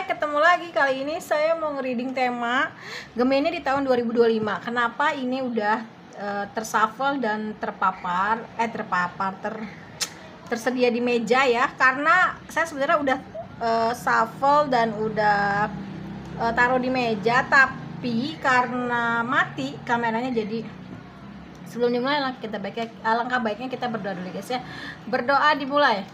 ketemu lagi. Kali ini saya mau nge-reading tema Gemini di tahun 2025. Kenapa ini udah tershuffle dan tersedia di meja ya? Karena saya sebenarnya udah shuffle dan udah taruh di meja, tapi karena mati kameranya, jadi sebelum dimulai alangkah baiknya kita berdoa dulu guys ya. Berdoa dimulai.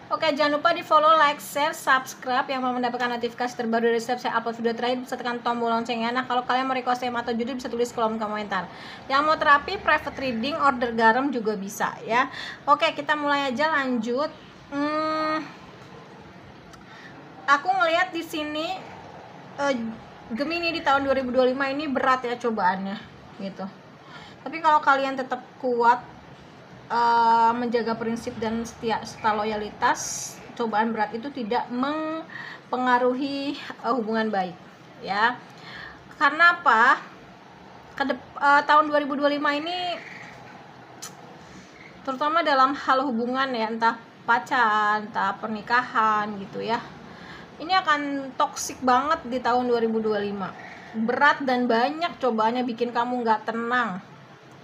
Oke, jangan lupa di follow, like, share, subscribe. Yang mau mendapatkan notifikasi terbaru dari setiap saya upload video terakhir bisa tekan tombol loncengnya. Nah, kalau kalian mau request tema atau judul bisa tulis kolom komentar. Yang mau terapi, private reading, order garam juga bisa ya. Oke, kita mulai aja, lanjut. Aku ngelihat di sini Gemini di tahun 2025 ini berat ya cobaannya gitu. Tapi kalau kalian tetap kuat menjaga prinsip dan serta loyalitas, cobaan berat itu tidak mempengaruhi hubungan baik ya. Karena apa? Tahun 2025 ini terutama dalam hal hubungan ya, entah pacaran, entah pernikahan gitu ya, ini akan toksik banget di tahun 2025. Berat dan banyak cobaannya, bikin kamu nggak tenang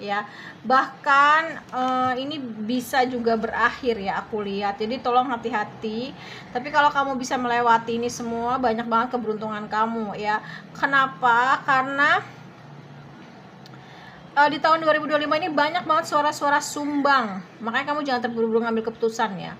ya. Bahkan ini bisa juga berakhir ya, aku lihat. Jadi tolong hati-hati. Tapi kalau kamu bisa melewati ini semua, banyak banget keberuntungan kamu ya. Kenapa? Karena di tahun 2025 ini banyak banget suara-suara sumbang. Makanya kamu jangan terburu-buru ngambil keputusan ya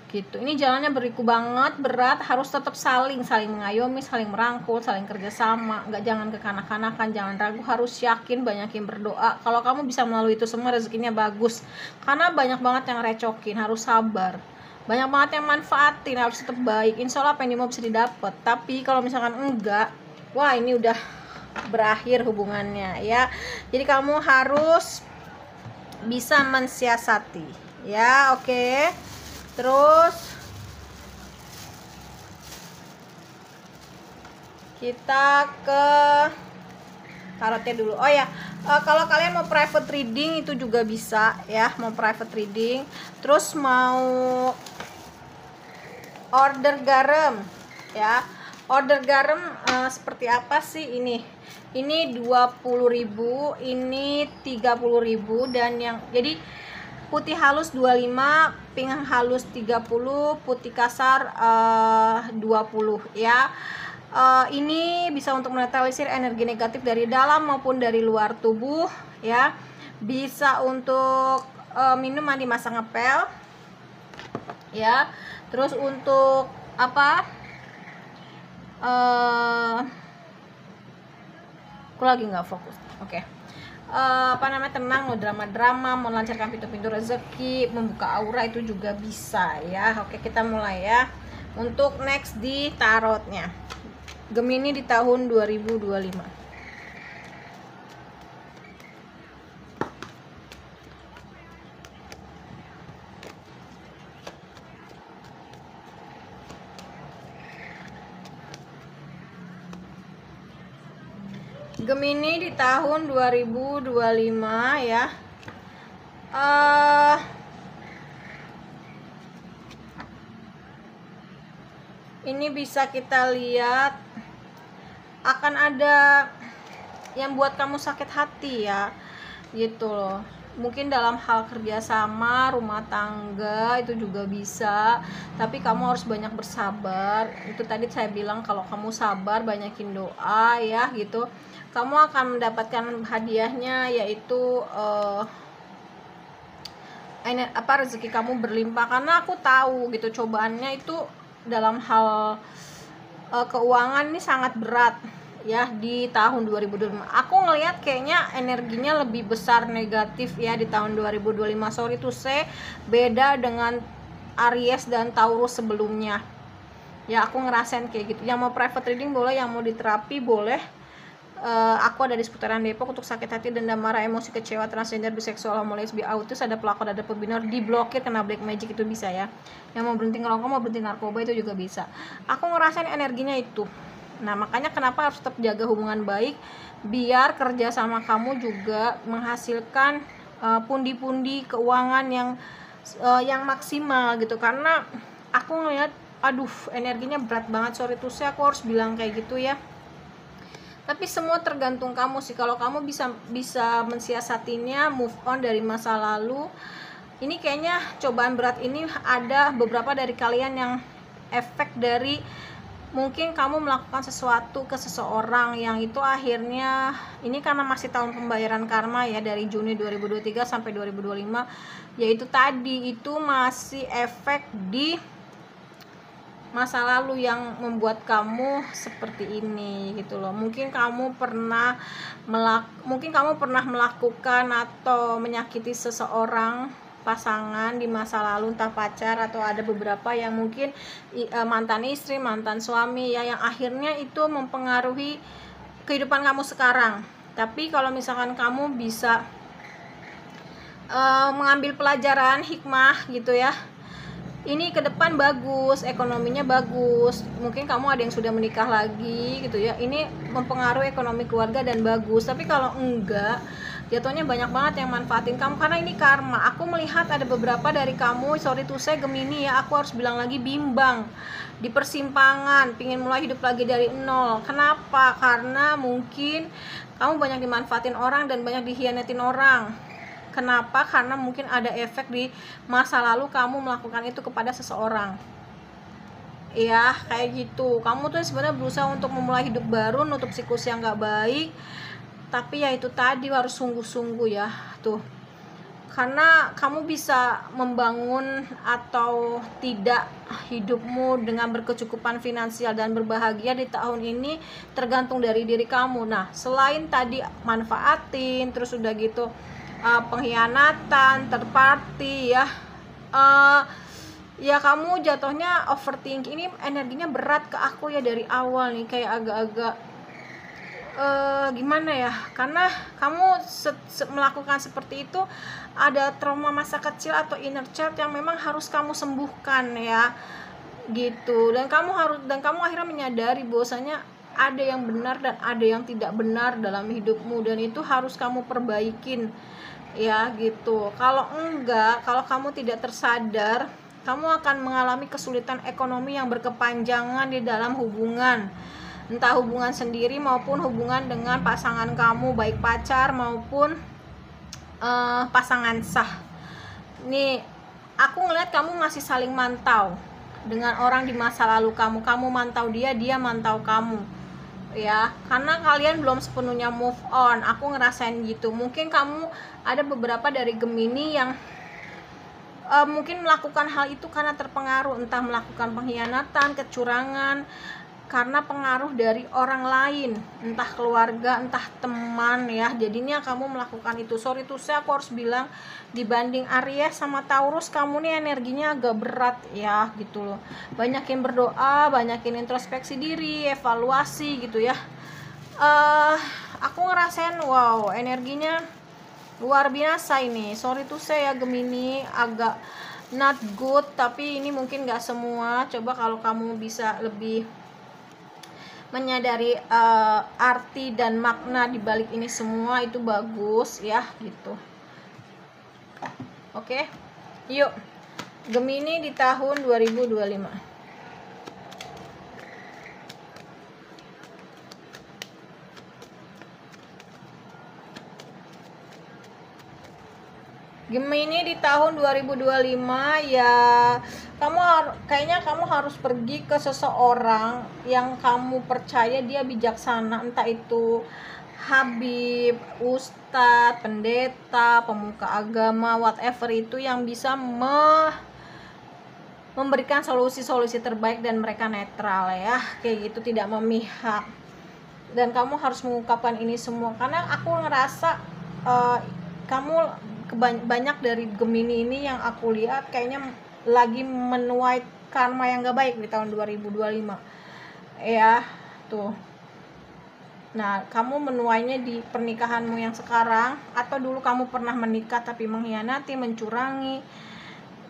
gitu. Ini jalannya beriku banget, berat, harus tetap saling mengayomi, saling merangkul, saling kerjasama. Jangan kekanak-kanakan, jangan ragu, harus yakin, banyakin berdoa. Kalau kamu bisa melalui itu semua, rezekinya bagus. Karena banyak banget yang recokin, harus sabar. Banyak banget yang manfaatin, harus tetap baik. Insya Allah apa yang mau bisa didapat. Tapi kalau misalkan enggak, wah ini udah berakhir hubungannya ya. Jadi kamu harus bisa mensiasati ya. Oke. Terus kita ke tarotnya dulu. Oh ya, kalau kalian mau private reading itu juga bisa ya, mau private reading. Terus mau order garam ya. Order garam seperti apa sih ini? Ini 20.000, ini 30.000, dan yang jadi putih halus 25, pink halus 30, putih kasar 20 ya. Ini bisa untuk menetralisir energi negatif dari dalam maupun dari luar tubuh ya. Bisa untuk minum mandi masak ngepel ya. Terus untuk apa? Aku lagi nggak fokus. Oke. Tenang, mau drama-drama, mau lancarkan pintu-pintu rezeki, membuka aura, itu juga bisa ya. Oke, kita mulai ya. Untuk next di tarotnya Gemini di tahun 2025. Gemini di tahun 2025 ya. Ini bisa kita lihat akan ada yang buat kamu sakit hati ya gitu loh. Mungkin dalam hal kerjasama, rumah tangga itu juga bisa. Tapi kamu harus banyak bersabar. Itu tadi saya bilang, kalau kamu sabar, banyakin doa ya gitu, kamu akan mendapatkan hadiahnya, yaitu rezeki kamu berlimpah. Karena aku tahu gitu, cobaannya itu dalam hal keuangan ini sangat berat ya di tahun 2025. Aku ngelihat kayaknya energinya lebih besar negatif ya di tahun 2025. Sorry to say, beda dengan Aries dan Taurus sebelumnya ya. Aku ngerasain kayak gitu. Yang mau private reading boleh, yang mau diterapi boleh. Aku ada di seputaran Depok untuk sakit hati, dendam, marah, emosi, kecewa, transgender, biseksual, homo, lesbi, autis, ada pelakor, ada pembinor, diblokir, kena black magic, itu bisa ya. Yang mau berhenti ngerokok, mau berhenti narkoba, itu juga bisa. Aku ngerasain energinya itu. Nah, makanya kenapa harus tetap jaga hubungan baik, biar kerja sama kamu juga menghasilkan pundi-pundi keuangan yang maksimal gitu. Karena aku ngeliat aduh energinya berat banget, sorry tuh saya aku harus bilang kayak gitu ya. Tapi semua tergantung kamu sih. Kalau kamu bisa mensiasatinya, move on dari masa lalu. Ini kayaknya cobaan berat ini ada beberapa dari kalian yang efek dari mungkin kamu melakukan sesuatu ke seseorang yang itu akhirnya, ini karena masih tahun pembayaran karma ya, dari Juni 2023 sampai 2025, yaitu tadi itu masih efek di masa lalu yang membuat kamu seperti ini gitu loh. Mungkin kamu pernah melakukan atau menyakiti seseorang, pasangan di masa lalu, entah pacar atau ada beberapa yang mungkin mantan istri, mantan suami ya, yang akhirnya itu mempengaruhi kehidupan kamu sekarang. Tapi kalau misalkan kamu bisa mengambil pelajaran hikmah gitu ya, ini ke depan bagus, ekonominya bagus. Mungkin kamu ada yang sudah menikah lagi gitu ya, ini mempengaruhi ekonomi keluarga dan bagus. Tapi kalau enggak, jatuhnya banyak banget yang manfaatin kamu, karena ini karma. Aku melihat ada beberapa dari kamu, sorry tuh saya Gemini ya, aku harus bilang lagi, bimbang di persimpangan, pingin mulai hidup lagi dari nol. Kenapa? Karena mungkin kamu banyak dimanfaatin orang dan banyak dikhianatin orang. Kenapa? Karena mungkin ada efek di masa lalu kamu melakukan itu kepada seseorang. Ya, kayak gitu. Kamu tuh sebenarnya berusaha untuk memulai hidup baru, nutup siklus yang gak baik. Tapi ya itu tadi, harus sungguh-sungguh ya. Tuh. Karena kamu bisa membangun atau tidak hidupmu dengan berkecukupan finansial dan berbahagia di tahun ini tergantung dari diri kamu. Nah, selain tadi manfaatin, terus udah gitu pengkhianatan, third party ya, ya kamu jatuhnya overthinking. Ini energinya berat ke aku ya dari awal nih, kayak agak-agak gimana ya, karena kamu melakukan seperti itu, ada trauma masa kecil atau inner child yang memang harus kamu sembuhkan ya gitu. Dan kamu akhirnya menyadari bahwasanya ada yang benar dan ada yang tidak benar dalam hidupmu, dan itu harus kamu perbaikin ya gitu. Kalau enggak, kalau kamu tidak tersadar, kamu akan mengalami kesulitan ekonomi yang berkepanjangan di dalam hubungan, entah hubungan sendiri maupun hubungan dengan pasangan kamu, baik pacar maupun pasangan sah. Nih, aku ngeliat kamu masih saling mantau dengan orang di masa lalu kamu mantau dia, dia mantau kamu ya, karena kalian belum sepenuhnya move on. Aku ngerasain gitu. Mungkin kamu ada beberapa dari Gemini yang mungkin melakukan hal itu karena terpengaruh, entah melakukan pengkhianatan, kecurangan, karena pengaruh dari orang lain, entah keluarga, entah teman ya, jadinya kamu melakukan itu. Sorry tuh saya aku harus bilang, dibanding Aries sama Taurus, kamu nih energinya agak berat ya gitu loh. Banyakin berdoa, banyakin introspeksi diri, evaluasi gitu ya. Aku ngerasain wow, energinya luar biasa ini. Sorry tuh saya Gemini, agak not good, tapi ini mungkin gak semua. Coba kalau kamu bisa lebih menyadari arti dan makna di balik ini semua, itu bagus ya gitu. Oke. Yuk. Gemini di tahun 2025. Gemini di tahun 2025 ya, kayaknya kamu harus pergi ke seseorang yang kamu percaya dia bijaksana, entah itu habib, ustadz, pendeta, pemuka agama, whatever itu, yang bisa memberikan solusi-solusi terbaik dan mereka netral ya, kayak gitu, tidak memihak. Dan kamu harus mengungkapkan ini semua, karena aku ngerasa kamu banyak dari Gemini ini yang aku lihat kayaknya lagi menuai karma yang gak baik di tahun 2025 ya tuh. Nah, kamu menuainya di pernikahanmu yang sekarang, atau dulu kamu pernah menikah tapi mengkhianati, mencurangi,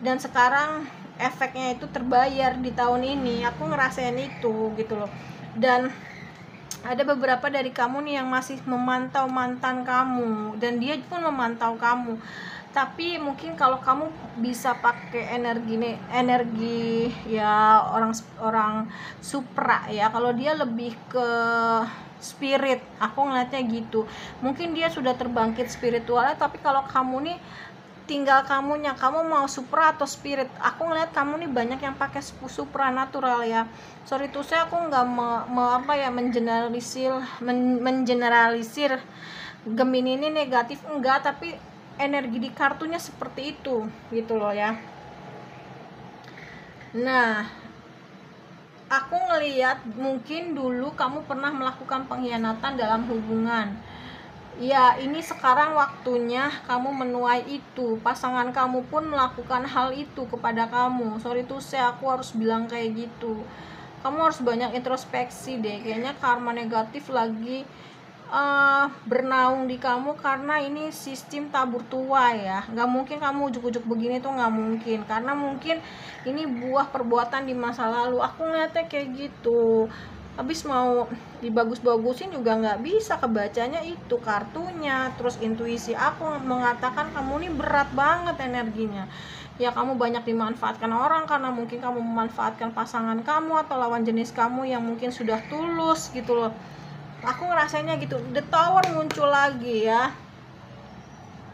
dan sekarang efeknya itu terbayar di tahun ini. Aku ngerasain itu gitu loh. Dan ada beberapa dari kamu nih yang masih memantau mantan kamu, dan dia pun memantau kamu. Tapi mungkin kalau kamu bisa pakai energi ya orang supra ya, kalau dia lebih ke spirit, aku ngeliatnya gitu. Mungkin dia sudah terbangkit spiritualnya, tapi kalau kamu nih tinggal kamunya, kamu mau supra atau spirit. Aku ngeliat kamu nih banyak yang pakai supranatural ya. Sorry tuh saya aku nggak mengeneralisir Gemini ini negatif, enggak, tapi energi di kartunya seperti itu gitu loh ya. Nah, aku ngeliat mungkin dulu kamu pernah melakukan pengkhianatan dalam hubungan. Ya, ini sekarang waktunya kamu menuai itu. Pasangan kamu pun melakukan hal itu kepada kamu. Sorry tuh saya aku harus bilang kayak gitu. Kamu harus banyak introspeksi deh. Kayaknya karma negatif lagi bernaung di kamu, karena ini sistem tabur tuai ya. Nggak mungkin kamu ujuk-ujuk begini tuh, nggak mungkin, karena mungkin ini buah perbuatan di masa lalu. Aku ngeliatnya kayak gitu. Habis mau dibagus-bagusin juga nggak bisa, kebacanya itu kartunya. Terus intuisi aku mengatakan kamu nih berat banget energinya. Ya kamu banyak dimanfaatkan orang karena mungkin kamu memanfaatkan pasangan kamu atau lawan jenis kamu yang mungkin sudah tulus gitu loh. Aku ngerasainnya gitu. The Tower muncul lagi ya.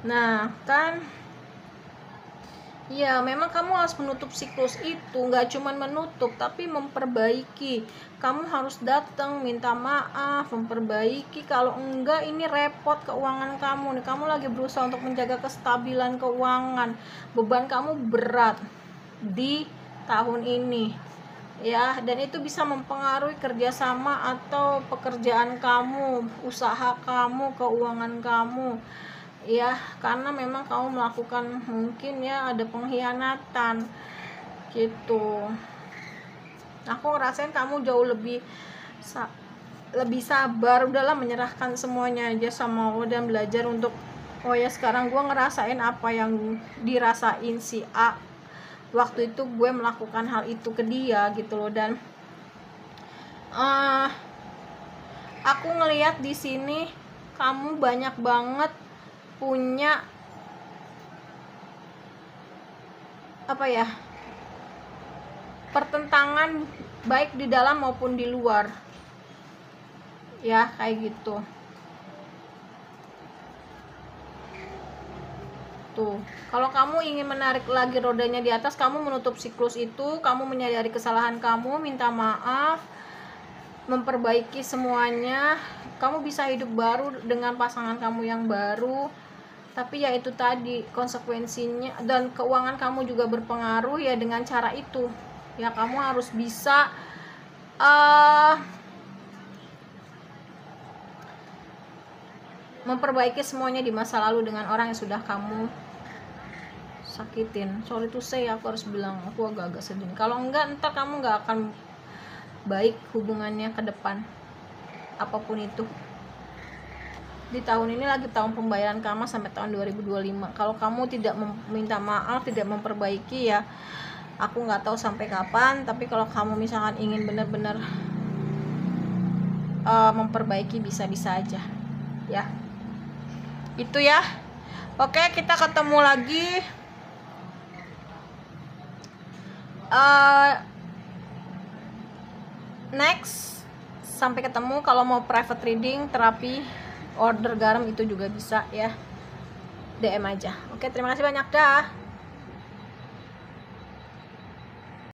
Nah kan, ya memang kamu harus menutup siklus itu. Nggak cuma menutup tapi memperbaiki. Kamu harus datang minta maaf, memperbaiki. Kalau enggak ini repot keuangan kamu nih. Kamu lagi berusaha untuk menjaga kestabilan keuangan. Beban kamu berat di tahun ini ya, dan itu bisa mempengaruhi kerjasama atau pekerjaan kamu, usaha kamu, keuangan kamu ya, karena memang kamu melakukan mungkin ya ada pengkhianatan gitu. Aku ngerasain kamu jauh lebih sabar, udahlah menyerahkan semuanya aja sama Allah dan belajar untuk oh ya sekarang gue ngerasain apa yang dirasain si A waktu itu gue melakukan hal itu ke dia gitu loh. Dan aku ngelihat di sini kamu banyak banget punya apa ya, pertentangan baik di dalam maupun di luar ya, kayak gitu tuh. Kalau kamu ingin menarik lagi rodanya di atas, kamu menutup siklus itu, kamu menyadari kesalahan kamu, minta maaf, memperbaiki semuanya, kamu bisa hidup baru dengan pasangan kamu yang baru. Tapi ya itu tadi konsekuensinya, dan keuangan kamu juga berpengaruh ya dengan cara itu ya. Kamu harus bisa memperbaiki semuanya di masa lalu dengan orang yang sudah kamu sakitin. Sorry to say, aku harus bilang aku agak-agak sedih. Kalau enggak ntar kamu nggak akan baik hubungannya ke depan apapun itu. Di tahun ini lagi tahun pembayaran karma sampai tahun 2025. Kalau kamu tidak meminta maaf, tidak memperbaiki ya, aku nggak tahu sampai kapan. Tapi kalau kamu misalkan ingin benar-benar memperbaiki, bisa-bisa aja ya. Itu ya. Oke, kita ketemu lagi next. Sampai ketemu. Kalau mau private reading, terapi, order garam itu juga bisa ya, DM aja. Oke, terima kasih banyak dah.